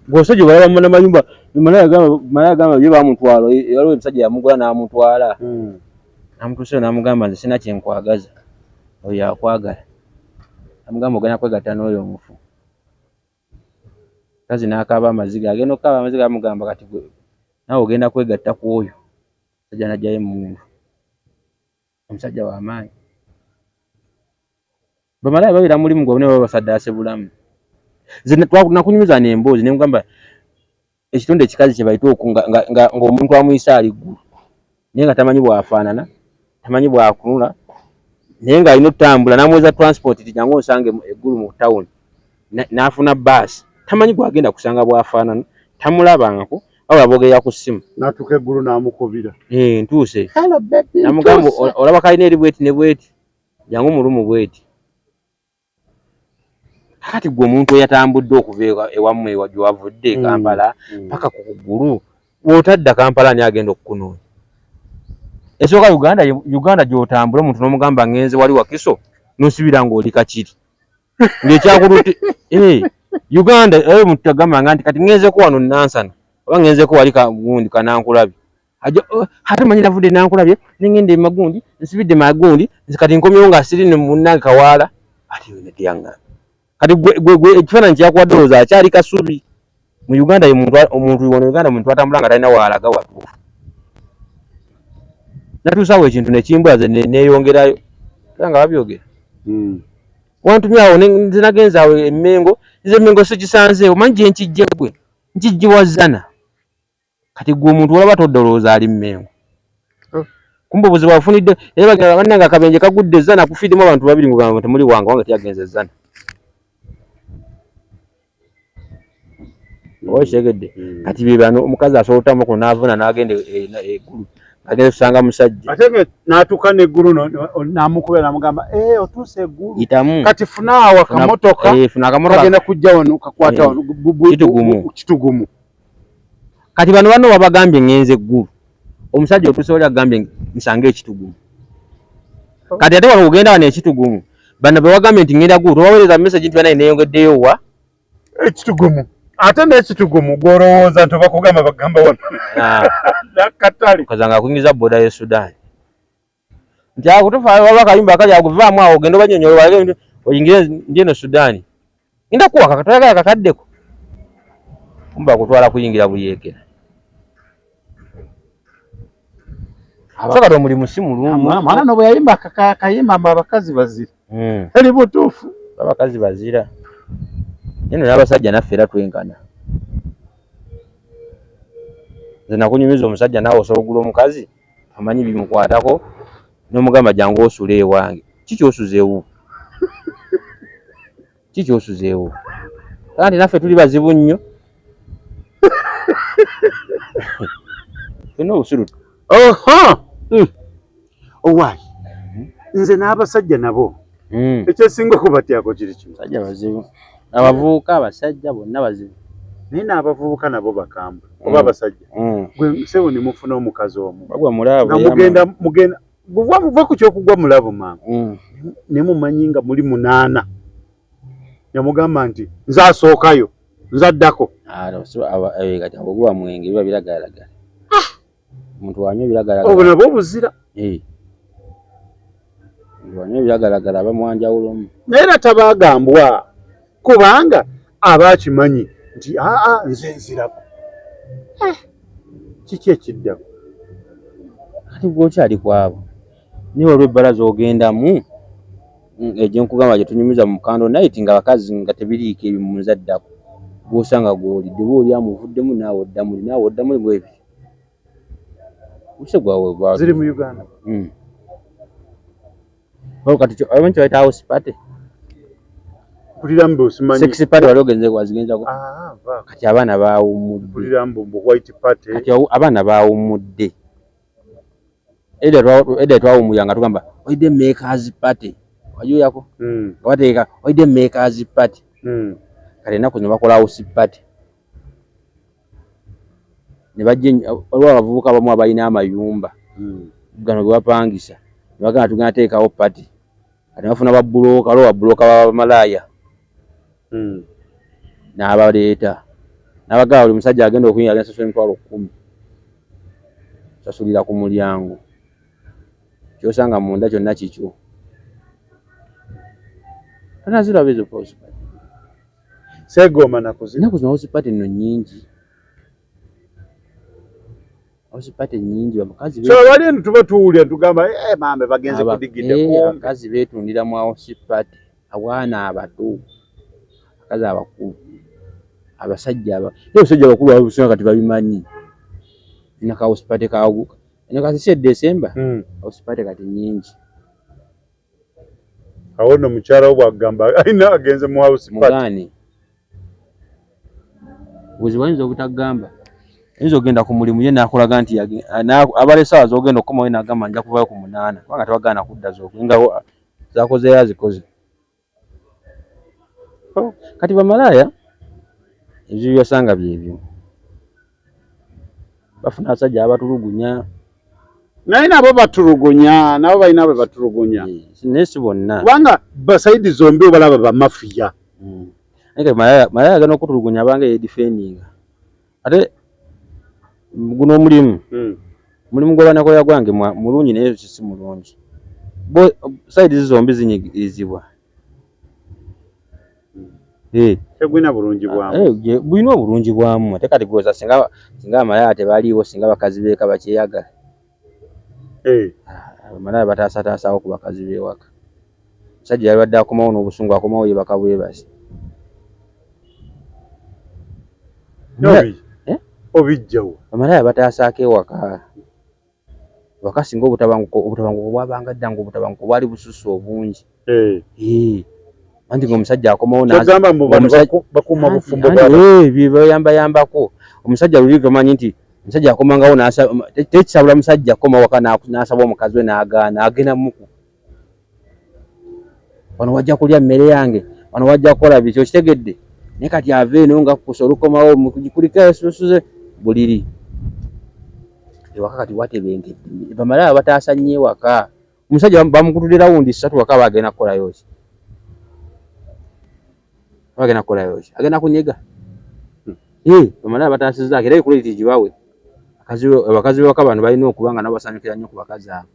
Bw'osajja balaba mu mayumba Malaya gamba bye bamutwala waliwo omusajja yamugula n'amutwala. Namutuusa n'amugamba nze sina kye nkwagaza. Oyo akwagala. Amugamba ogenda kwegatta n'oyo omufu. Kazi n'akaaba amaziga agenda okukaaba amaziga amugamba kati gwe naawe ogenda kwegatta ku oyo. Omusajja n'ajjayo emundu. Omusajja w'amaanyi. Bamalaya babira mulimu gwe ne babasaddaase bulamu. Nze nakunyumiza n'emboozi ne mugamba ekitonde ekikazi kye bayita ng'omuntu amuyisa ali ggulu. Naye nga tamanyi bw'afaanana, tamanyi bw'akunula, naye ng'alina okutambula n'amuweza transport jangu onsange eggulu mu town. N'afuna bbaasi. Tamanyi gwagenda kusanga bw'afaanana, tamulabangako, wabula boogerera ku ssimu. N'atuuka eggulu n'amukubira. Ntuuse. Namugamba olaba kalina eri bweti ne bweti. Jangu mulumu bweti. Kati gwe omuntu eyatambudde okuva ewammwe gy'ovudde Kampala paka ku kugulu bw'otadda Kampala ani agenda okukunoonya. Esooka Uganda gy'otambula omuntu n'omugamba ngenze wali Wakiso n'osibira ng'oli Kakiri. Ng'ekyakulutte Uganda omuntu tagambanga nti kati ngenzeko wano Nansana oba ngenzeko wali Kagundi Kanankulabye. Ate manyi navudde Nankulabye n'engenda Magundi nsibidde Magundi kati nkomyewo nga siri ne munnange Kawaala ate yo netiyanga. Kati gwe ekifaananyi kyakuwadde olowooza akyali kasubi. Mu Uganda omuntu wano Uganda muntu atambula nga talina waalaga watuufu. Natuusaawo ekintu ne kimbulaze neeyongerayo era nga babyogera. Wantumye awo nze nagenze awo Emmengo, nze Emmengo sigisanzeewo manyi gye nkijje gwe nkijjiwazana. Kati gwe omuntu olaba todda olowooza ali Mmengo. Kumbe obuzibu afunidde era bannange akabenje kagudde Zana kufiiddemu abantu babiri ngugamba temuli wange teyagenze Zana. Oshegedde kati bibano omukazi asolotamo ko navuna n'agende eggulu agende kusanga musajja ate n'atuuka n'eggulu n'amukubira n'amugamba otuuse eggulu itamu kati funaawa kamotoka kagenda kujja wano kakwata wano kitugumu. Kati bano babagambye ngenze eggulu omusajja otuuse oli agambye nsange ekitugumu. Kati ate wano ogenda wano ekitugumu bano bewagambye nti ngenda ggulu tobaweereza message nti bana neeyongeddeyo wa ekitugumu. Ate n'ekitugumu gw'olowooza nti bakugamba bagamba wano nakatale kazanga akuyingiza boda ye Sudan nti akutufa waba akayimba akali aguvaamu awo ogenda obanyonyola oyingire ndi eno Sudan ngenda kuwaka katayagala kakaddeko kumba akutwala kuyingira buyeekera. Abasaka to mulimu si mulungi mwana no bwe yayimba akayimba abakazi bazira eri butuufu abakazi bazira. Neno n'abasajja naffe era twenkana. Nze nakunyumiza omusajja naawe osobola okugula omukazi amanyi bimukwatako n'omugamba jangu osula ewange. Kiki osuzeewo? Kiki osuzeewo? Kandi naffe tuli bazibu nnyo. Fena obusurutu. Owaayi nze n'abasajja nabo ekyesinga okubatyako kiri kimu. Basajja bazibu. Abavubuka abasajja bonna bazibu. Naye n'abavubuka nabo bakambwe oba abasajja gwe sebo ne mufuna omukazi omu bagwa mulabo nga mugenda muve ku kyokugwa mulabo mangu ne mumanyi nga muli 8 yamugamba nti nze asookayo nze addako. Kati abogwa mwenge biba biragalagala omuntu wanywa biragalagala obwo nabwo obuzira wanywa biragalagala bamwanjawulomu naye era tabagambwa kubanga abakimanyi nti nze nzirako kiki ekiddako. Kati gwokyali kwabo niwe olw'ebbalaza ogendamu egye nkugamba gye tunyumiza mu Kando Night nga bakazi nga tebiriiko ebyo mu nzaddako gw'osanga gw'olidde booli amuvuddemu naawe oddamu bwebyo use gwawe ziri mu Uganda. Kati abantu bayita house party mpulira mbu osimanyi sex party wali ogenze kwazigenzako kati abaana baawumudde mpulira mbu white party kati abaana baawumudde eda twawumuyanga tugamba oide makers party wajuyako wateeka oide makers party kale ennaku zino bakola house party ne bajja waliwo abavubuka abamu abalina amayumba gano gwe bapangisa bagamba tugenda teekawo pati kati bafuna babulooka lo babulooka bamalaya n'abaleeta n'abagamba buli musajja agenda okuyingira agenda sasula $10,000 sasulira ku mulyango kyosanga munda kyonna kikyo tanaziraba ezo house party Segoma nakuzi house party nno nnyingi house party nnyingi abakazi so bali tuba tuwulira tugamba mambe bagenze kudigidde abakazi beetundira mu house party abaana abato abakazi abakulu abasajja abakulu abasinga kati babimanyi ina ka house party kaaguka ina kasi se December house party kati nnyingi awo no mukyala obwagamba aina agenze mu house party mugani wayinza obutagamba ayinza ogenda ku mulimu ye nakulaga nti abale sawa zogenda okoma we nagamba nja kuvayo ku 8 kubanga tebagaana kudda zokulinga zakoze yazikoze kati bamalaya ebyo byasanga byebyo bafuna abasajja abatulugunya naye nabo batulugunya nabo balina bwe batulugunya nesi bonna kubanga basaidi zombi obalaba bamafiya naye malaya agenda okutulugunya abange yedifendinga ate guno omulimu mulimu gw'abanakoya gwange mulungi naye si mulungi saidi zombi zinyigirizibwa tegwina bulungi bwamu bulina obulungi bwamu ate kati gwoza singa amalaya tebaliiwo singa bakazi beeka bakyeyagala amalaya bataasataasawo ku bakazi beewaka musajja yabadde akomawo n'obusungu akomawo yebaka bwebasi obijjawo amalaya bataasaako ewaka waka singa obutabanguko bwabanga ddanga obutabanguko bwali bususu obungi anti ng'omusajja akomawo bakuma bufumbo bayambayambako omusajja luli tomanyi nti omusajja akomangawo tekisabula musajja akoma waka n'asaba omukazi we n'agaana agenda muku wano wajja kulya mmere yange wano wajja kukola biki okitegedde naye kati ava eno nga kusa olukomawo kuliko esusuze buliri ewaka kati watebengedde bamalaya bataasa nnyo ewaka omusajja bamukutulira wundi 3 waka bagenda kukolayo ki bagenda kukolayo ki agenda kunyega bamalaya bataasizzaako era ekuleti gibawe abakazi b'ewaka bano balina okuba nga nabo basanyukira nnyo ku bakazi abo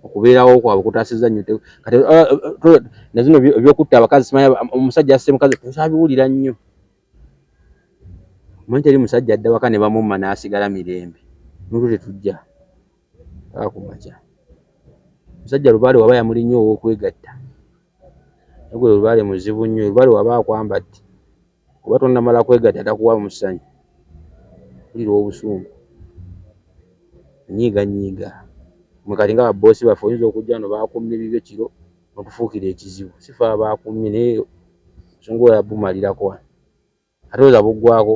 okubeerawo kwabwe kutaasizza nnyo kati nazino ebyokutta abakazi simanyi omusajja asse mukazi tosabiwulira nnyo omanyi teri musajja adda waka ne bamumma n'asigala mirembe n'olwo tetujja akumakya musajja lubaale waba yamuli nnyo ow'okwegatta egwe lubaale muzibu nnyo lubaale waba akwambadde kuba tonnamala kwegatta takuwa musanyu ulira obusungu nyiiga mukati nga baboosi baffe oyinza okujja no baakumye bibyo kiro okufuukira ekizibu sifa abaakumye naye obusungu yabumalirako ate oza buggwako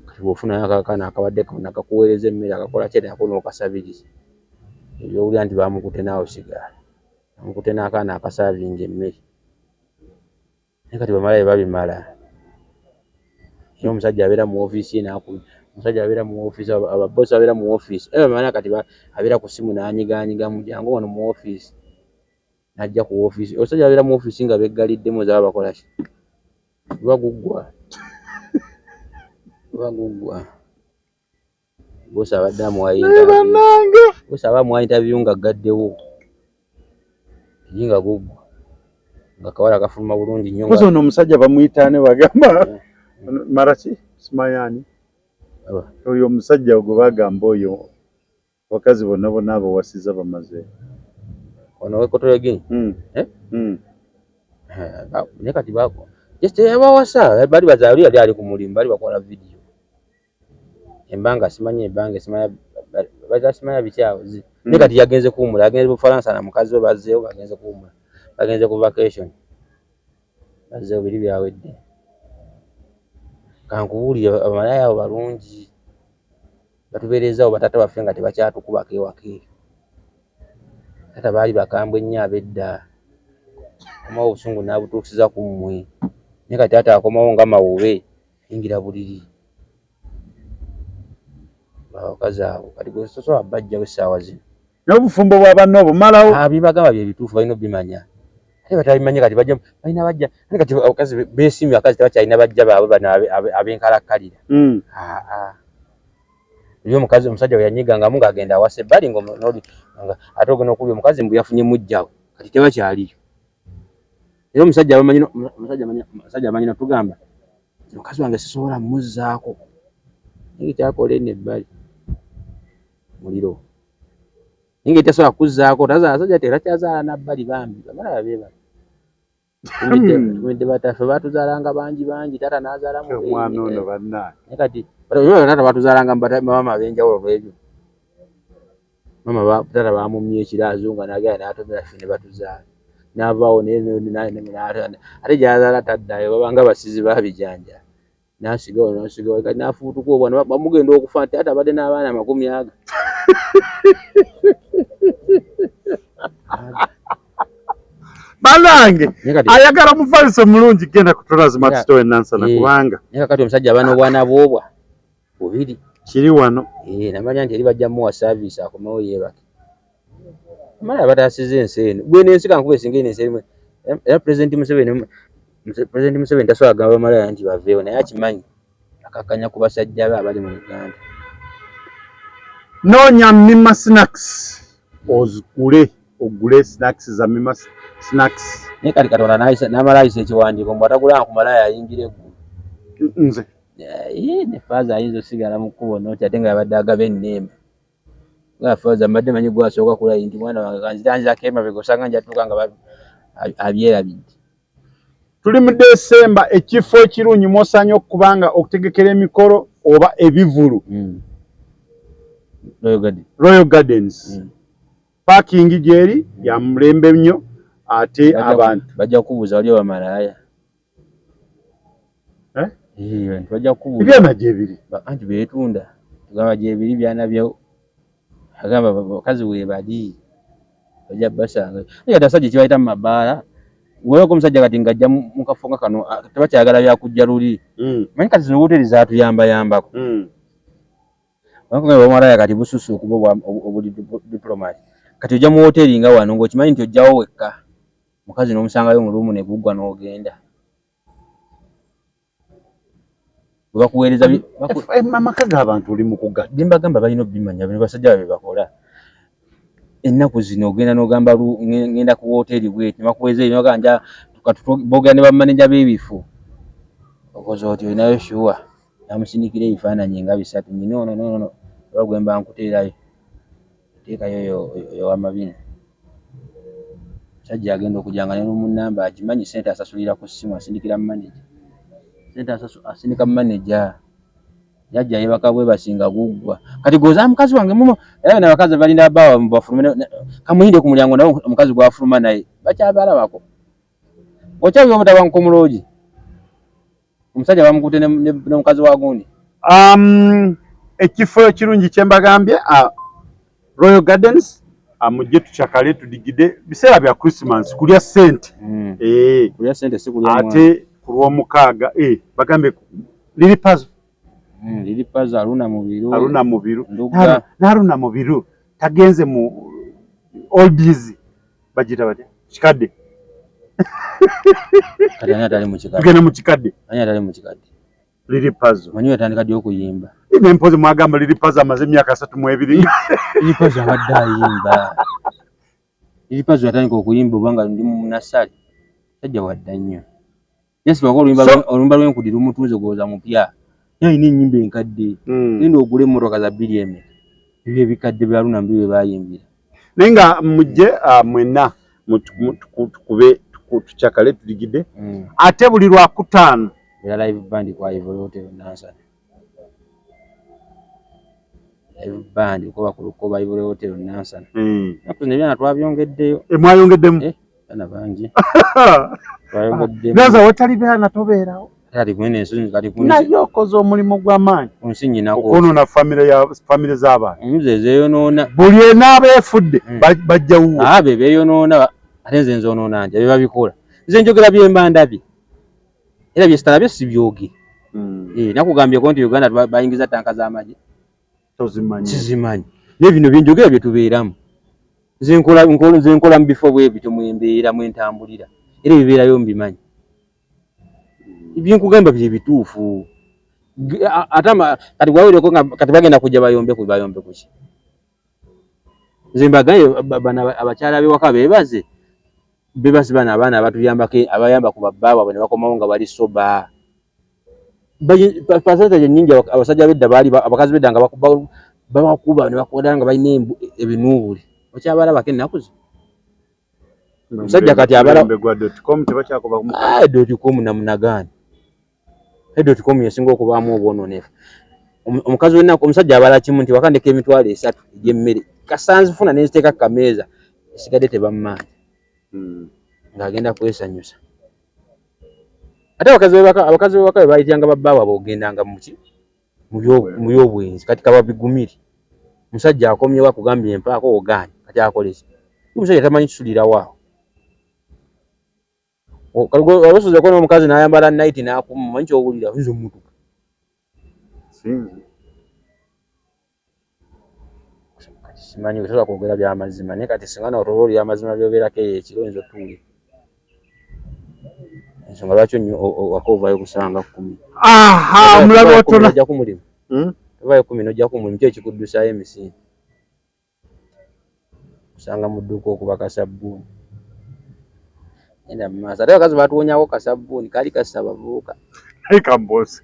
kati bw'ofunayo akakana akabadde nakakuweereza emmere akakola kyetako n'okasabiriza ebyowulira nti bamukute naawe sigala bamukute n'akaana akasaavinga emmere naye kati bamalayo babimala era omusajja abeera mu ofiisi ye omusajja abeera mu ofiisi ababoosi abeera mu ofiisi bamala kati abeera ku simu n'anyigaanyiga mu jangu wano mu ofiisi n'ajja ku ofiisi omusajja abeera mu ofiisi nga beggaliddemu zaba bakola ki baguggwa boosi abadde amuwa interview nga gaddewo nga guggwa nga kawala kafuluma bulungi nnyo kuzo no omusajja bamuyitaane bagamba maraki simayani oyo omusajja ogwo bagamba oyo bakazi bonna bonna abo wasiza bamaze ono wekotoyo gini naye kati bako just yabawasa bali bazaali yali ali ku mulimu bali bakola video embanga simanye simanya bikyawo naye kati yagenze kuwumula yagenze Bufalansa na mukazi we bazzeewo bagenze kuwumula bagenze ku vacation bazzeewo biri byawedde kankubuulire abamalaya abo balungi batubeerezawo bataata baffe nga tebakyatukubako ewaka eyo taata baali bakambwe nnyo ab'edda akomawo obusungu n'abutuusiza ku mmwe naye kati taata akomawo nga mawube yingira buliri abakazi abo kati gwe so abajja wesaawa zino n'obufumbo bw'abanno obumalawo abibagamba bye bituufu balina obimanya ate batabimanye kati bajja balina bajja kati abakazi beesimye abakazi tebakyalina bajja baabwe bano ab'enkalakkalira Iyo omukazi omusajja we yanyigangamu ng'agenda awase ebbali ate ogenda okuli omukazi mbu yafunye mujjawe kati tebakyaliyo era omusajja amanyi natugamba omukazi wange sisobola muzzaako naye kyakola eno ebbali muliro naye tasobola kuzzaako abasajja terakyazaala nabbali bambi bamala babeebala tumidde bataffe batuzaalanga bangi tata n'azaalamu omwana ono bannange kati tata batuzaalanga mama ab'enjawulo olw'ebyo tata bamumye ekiraazo nga nagenda n'atomera ffe ne batuzaala n'avaawo ate gy'azaala taddayo babanga basizi babijanja n'asigawo kati n'afuutuka obwana bamugenda okufa nti ate abadde n'abaana 100 Banange ayagala mufaliso mulungi genda kutulazima tustowe Nansana kubanga naye kati omusajja abana obwana bwobwa bubiri kiri wano namanya nti eri bajja muwa service akomewo yeebake amala batasize ensi eno gwe n'ensi kankuba esinga eno ensi erimu era President Museveni tasobola gamba bamalaya nti baveewo naye akimanyi akakkanya ku basajja be abali mu Uganda noonya Mima Snacks ogule snacks za Mima Snacks naye kati Katonda n'amala ayisa ekiwandiiko mbu atagulanga ku malaya ayingira eggulu nze ne Faaza ayinza osigala mu kkubo noti ate nga yabadde agaba enneema nga Faaza mbadde manyi gwasooka kulayi nti mwana wange kanzitanzako emabega osanga njatuuka nga abyerabidde tuli mu Desemba ekifo ekirungi mw'osaanye okubanga okutegekera emikolo oba ebivulu Royal Gardens parking gyeri ya mulembe nnyo ate abantu bajja kubuuza wali bamalaaya bajja kubuuza byana gyebiri anti beetunda tugamba gyebiri byana byo agamba bakazi weebali bajja basanga naye kati abasajja kibayita mu mabaala weeko omusajja kati ng'ajja mu kafo nga kano tebakyagala byakujja luli manyi kati zino wooteri zaatuyambayambako bamalaaya kati bususu okuba obuli diplomati kati ojja mu wooteri nga wano ng'okimanyi nti ojjawo wekka mukazi n'omusangayo mu luumu ne guggwa n'ogenda bwe bakuweereza amaka g'abantu oli mu kugatta bye mbagamba balina obimanya bino basajja babe bakola ennaku zino ogenda n'ogamba ngenda ku wooteri bweti bakuweeza ebinoganja boogera ne bamaneja b'ebifo okoze oti olinayo shuwa namusindikira ebifaananyi nga 3 no oba gwe mba nkuteerayo teekayo ow'amabina sajja agenda okujanga ne munnamba agimanyi sente asasulira ku ssimu asindikira manager sente asindika manager yajja yebaka bwe basinga guggwa kati goza mukazi wange mumo era n'abakazi balina bawa mbafulume kamuyinde ku mulyango nawo omukazi gwafuluma naye bakyabala bako okyabyo omutaba nkomulooji omusajja bamukute n'omukazi wa gundi ekifo ekirungi kye mbagambye Royal Gardens mujje tukyakale tudigide biseera bya Christmas kulya ssente kulya ssente si kulya ate ku lw'omukaaga bagambe liri pazo Aruna Mubiru n'Aruna Mubiru tagenze mu oldies bagita batya kikadde kati ani atali mu kikadde tugenda mu kikadde liri pazo manyi yatandika ddi okuyimba nempozi mwagamba liri pazo amaze emyaka 32 liri pazo abadde ayimba liri pazo yatandika okuyimba obanga ndi mu nasali sajja wadda nnyo yesi bako oluyimba lw'enkudi lumutuuze gwoza mupya yalina ennyimba enkadde genda ogule emmotoka za BDM ebyo ebikadde bya Aruna Mubiru bye bayimbira naye nga mujje mwenna tukube tukyakale tudigide ate buli Lwakutaano era live band kwa Ivory Hotel Nansana live band kuba ku Lukoba Ivory Hotel Nansana nakuze byana twabyongeddeyo mwayongeddemu bana bangi naza watali byana tobeerawo kati kwene ensi kati kwene naye okoze omulimu gw'amaanyi onsi nyinako okonoona famire z'abantu omuzeeze yonoona buli enaaba efudde bajja wuwo abe beeyonoona ate nze nzonoona nti ebyo babikola nze njogera byemba ndabye era byesitalabye si byoge nakugambyeko nti Uganda bayingiza tanka z'amagye Tozimanyi. Nebino binjogera bye tubeeramu. Zenkola mu bifo bwe bityo mwembeera mwentambulira. Era bibeerayo mbimanyi. Ebyenkugamba bye bituufu. Atama kati wawuleko kati bagenda kujja bayombe ku ki. Nze mbagaye bana abakyala b'ewaka beebaze bana abaana abatuyambako abayamba ku babbaabwe ne bakomawo nga bali soba. Percentage nnyingi abasajja b'edda baali abakazi b'edda nga babakuba ne bakoda nga balina ebinuubuli. Okyabalabako ennaku ze. Omusajja kati abala.com tebakyakuba ku .com na munagaani. .com yesinga okubaamu obwononefu. Omukazi w'ennaku omusajja abala kimu nti wakandika emitwalo 3 egy'emmere. Kasanzi funa n'eziteeka ku kameeza esigadde tebammaanyi. Ng'agenda kwesanyusa. Ate abakazi b'ewaka bayitanga babbaabwe abogendanga mu by'obwenzi kati kababigumire. Musajja akomyewo akugambye empaako ogaanye kati akolese. Omusajja tamanyi kisulirawo awo. Olusozi ko n'omukazi n'ayambala night n'akuma manyi ky'owulira oyinza ommutuka. Simanyi osobola kwogera by'amazima naye kati singa n'otoloola by'amazima by'obeerako ekiro oyinza otuule. Ensonga lwaki waka ovaayo kusanga 10. Omulabe watono. Ojja ku mulimu. Ovaayo 10 n'ojja ku mulimu ki ekikuddusaayo emisinde. Kusanga mu dduuka okuba kasabbuuni. Enda mu maaso. Ate abakazi batuwonyako kasabbuuni kaali kassa abavubuka. Eka mbozi.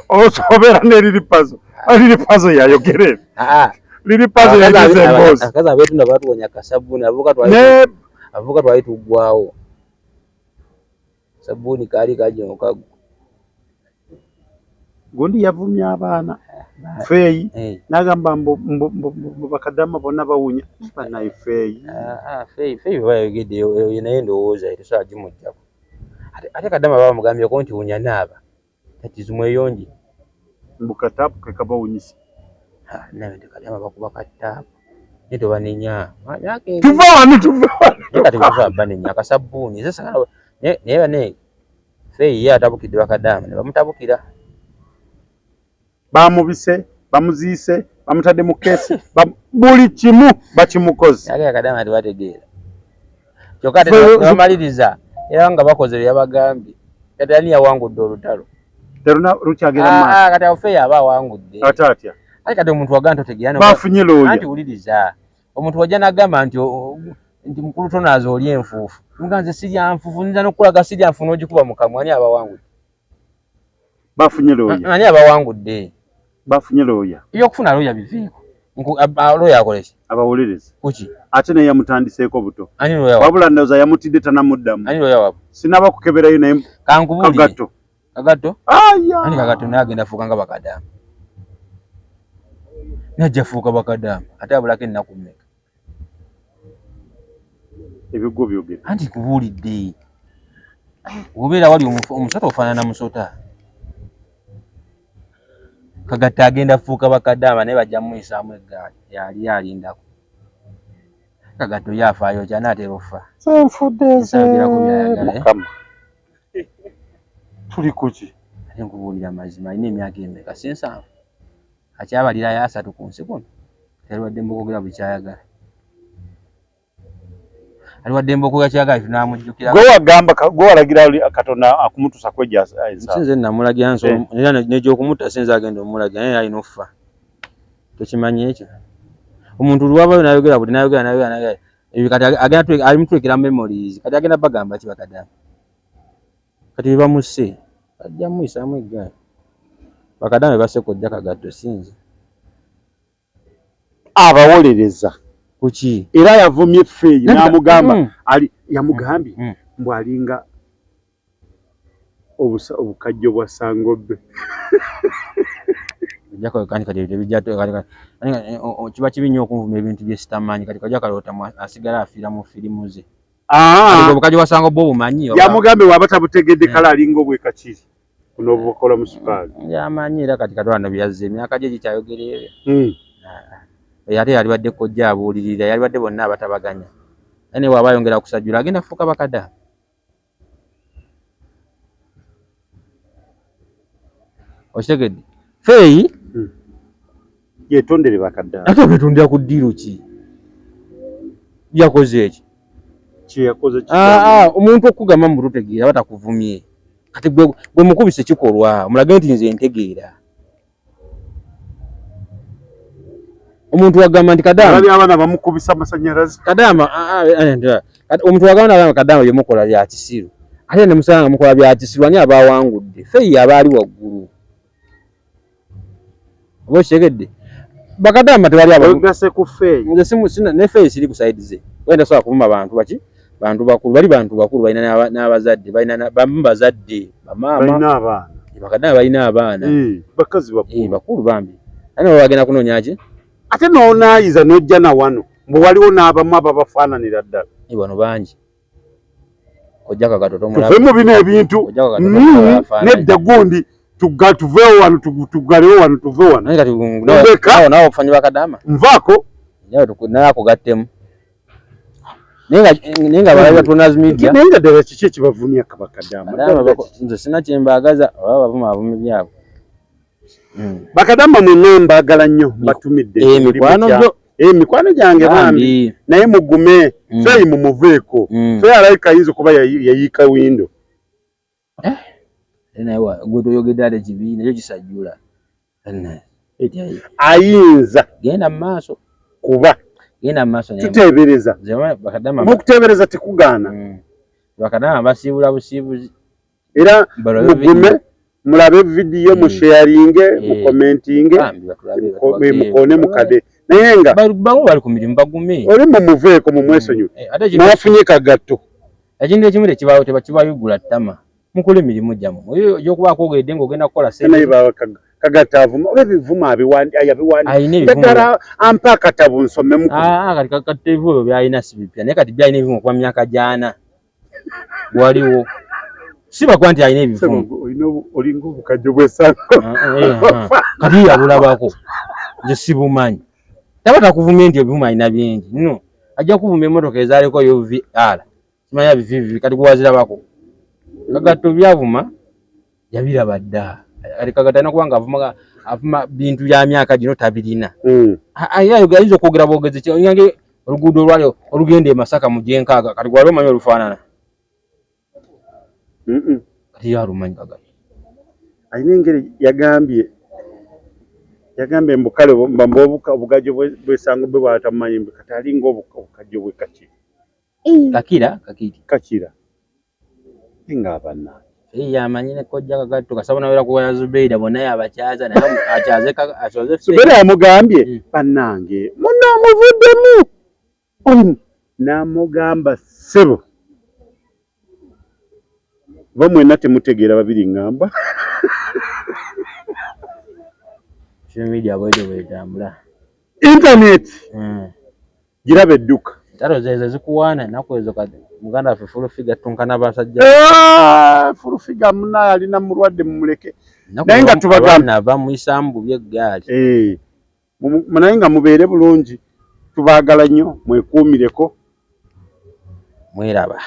Osobeera ne liripazo. Liripazo yayogere. Liripazo yagize mbozi. Abakazi abeetunda batuwonya kasabbuuni abavubuka twali tuggwawo. Sabuni kali kaje okagu. Gundi yavumya abaana. Feyi. Nagamba mbo bakadama bonna bawunya. Bana feyi. Feyi bayogedde naye ndowooza etosobola gimuggyako. Ate kadama baba mugambye ko nti wunya naaba. Kati zimweyonje. Mbukatapu ke kabawunyisa. Nawe kadama bakuba katapu. Nito banenya. Tuva wano. Kati kusa banenya kasabuni. Sasa ne Feyi ya atabukidde bakadama ne bamutabukira. Bamubise, bamuziise, bamutadde mu keesi, buli kimu bakimukoze. Yage akadama tibategeera. Kyokka tebamaliriza era nga bakoze byabagambye. Kati ani yawangudde olutalo. Teruna lukyagera maaso. Kati Feyi aba awangudde. Atatya. Kati omuntu waganda totegeera. Bafunye looya. Anti wuliriza. Omuntu wajja n'agamba nti mukulu tonaaza oli enfuufu. Muganze sirya nfuufu nza n'okulaga sirya nfuufu n'ogikuba mu kamwa ani abawangudde. Bafunye looya. Ani abawangudde. Bafunye looya. Ey'okufuna looya biviiko. Looya akoleki. Abawuliriza. Kuki. Ate naye yamutandiseeko buto. Ani looya wabwe. Wabula ndowooza yamutidde tanamuddamu. Ani looya wabwe. Sinaba kukeberayo naye. Kankubuulire. Kagato. Kagato? Aya. Ani Kagato naye agenda fuuka nga bakadama. Najja fuuka bakadama. Ate abulako ennaku mmeka. Ebigwo byogera. Anti kubuulidde. Obeera wali omusota ofaanana musota. Kagatta agenda fuuka bakadama naye bajja muyisaamu eggaali yali alindako. Kagato yafaayo kyanaatera ofa. Senfudde Mukama. Tuli kuki? Ate nkubuulira amazima alina emyaka emeka si 7. Akyabalirayo 3 ku nsi kuno. Yaliwadde mboogera buli kyayagala. Aliwadde mboogera kyayagala tunaamujjukira. Gwe wagamba gwe walagira Katonda akumutusa kwejja ensa. Sinze namulagira nso era n'egy'okumutta sinze agenda omulagira naye alina offa. Tokimanyi ekyo? Omuntu lwabayo n'ayogera buli n'ayogera. Ebyo kati agenda alimutwekera memories. Kati agenda bagamba ki bakadama. Kati bamusse. Ajja muyisaamu eggaali. Bakadama basse kojja Kagato sinze. Abawolereza. Kuki? Era yavumye Feyi n'amugamba yamugambye mbu alinga obukajjo bwa Sangobbe. Jako kandi kati bijjato kiba kibi nnyo okunvuma ebintu bye sitamanyi kati kajja kaloota asigala afiira mu firimu ze. Obukajjo bwa Sangobbe obumanyi. Yamugambe waba tabutegedde kala alinga obwekakiri. Kuno obukola mu sukaali. Yamanyi era kati Katonda byazze emyaka gye gikyayogera ebyo. Ate yalibadde kojja abuulirira yalibadde bonna abatabaganya. Naye bw'aba ayongera kusajjula agenda kufuuka bakadama. Okitegedde? Feyi yetondere bakaddaama ate betondera ku ddiiro ki yakoze eki kyeyakoze omuntu okugamba mu lutegeera batakuvumye kati gwe mukubise kikolwa omulage nti nze ntegeera omuntu wagamba nti Kadaama abaana bamukubisa amasanyalaze Kadaama omuntu wagamba Kadaama byemukola bya kisiru ate ne musanga mukola bya kisiru ani abawangudde feyi abaali waggulu oba okitegedde bakadaama tebali abagase ku feyi nze sina ne feyi siri ku side ze wenda sobola kuvuma bantu baki bantu bakulu bali bantu bakulu balina n'abazadde balina bazadde bamaama balina abaana bakadaama balina abaana bakazi bakulu bambi ani bagenda kunoonya ki ate n'onaayiza n'ojja na wano mbu waliwo n'abamu ababafaananira ddala wano bangi ojja kakatoto tuve mu bino ebintu nedda gundi tuveewo wano tugalewo wano tuve wano nawe okufanyi bakadaama nvaako naye akugattemu naye nga balabira tunazi media naye nga ddala kiki ekibavumya bakadaama nze sina kyembaagaza oba bavuma abumi byabwe bakadaama mwenna mbaagala nnyo batumidde mikwano gyange bambi naye mugume feeyi mumuveeko feeyi alayika ayinza okuba yayiika windo gwe toyogedde ate kibi nakyo kisajjula ayinza genda mu maaso kuba genda mu maaso tuteebereza mukuteebereza tekugaana bakadaama basiibula busiibuzi era mugume mulabe vidiyo musharinge mukomentinge mukone mukade naye nga bali ku mirimu bagume oli mumuveeko mumwesonyu mwafunye kagatto ekintu ekimu tekibaawo tebakibayugula ttama mukole emirimu gyammwe ogyokuba akwogedde ng'ogenda kukola naye kagatta avuma oba ebivuma yabiwandiddala ampa akatabu nsomemu kati kakatevu ebyo byalina si bipya naye kati byalina ebivumu okuva mu myaka gyana waliwo si bakuba nti alina ebivumu olinga obukajjo bw'esanga kati yabulabako nze sibumanyi taba takuvumye nti ebivumu alina bingi no ajja kuvuma emmotoka ezaaliko UVR simanya bivivi kati kuwazirabako kagatto byavuma yabiraba dda kati kagatta nokuba nga avuma bintu bya myaka gino tabirina ayinza okwogera bwogezi kyange oluguudo olwali olugenda e Masaka mu Gyenkaaga kati gwali omanyi olufaanana kati yalumanyi kagatto alina engeri yagambye mbukale obugajjo bwesango bwe bwatamumanyi kati alinga obukajjo bwe kakira nga abana yamanyi ne kojja kagatto kasaba nawera kuwaya Zubeida bonna yabakyaza naye akyaze Zubeida yamugambye bannange muno omuvuddemu n'amugamba ssebo ba mwenna temutegeera babiri ngamba media bwede bwetambula internet giraba edduka taro zeze zikuwana nakwezo kati muganda waffe Fulufiga tunkana basajja Fulufiga muna alina mulwadde mumuleke naye nga tubagamba ava mu isambu by'eggaali naye nga mubeere bulungi tubaagala nnyo mwekuumireko mweraba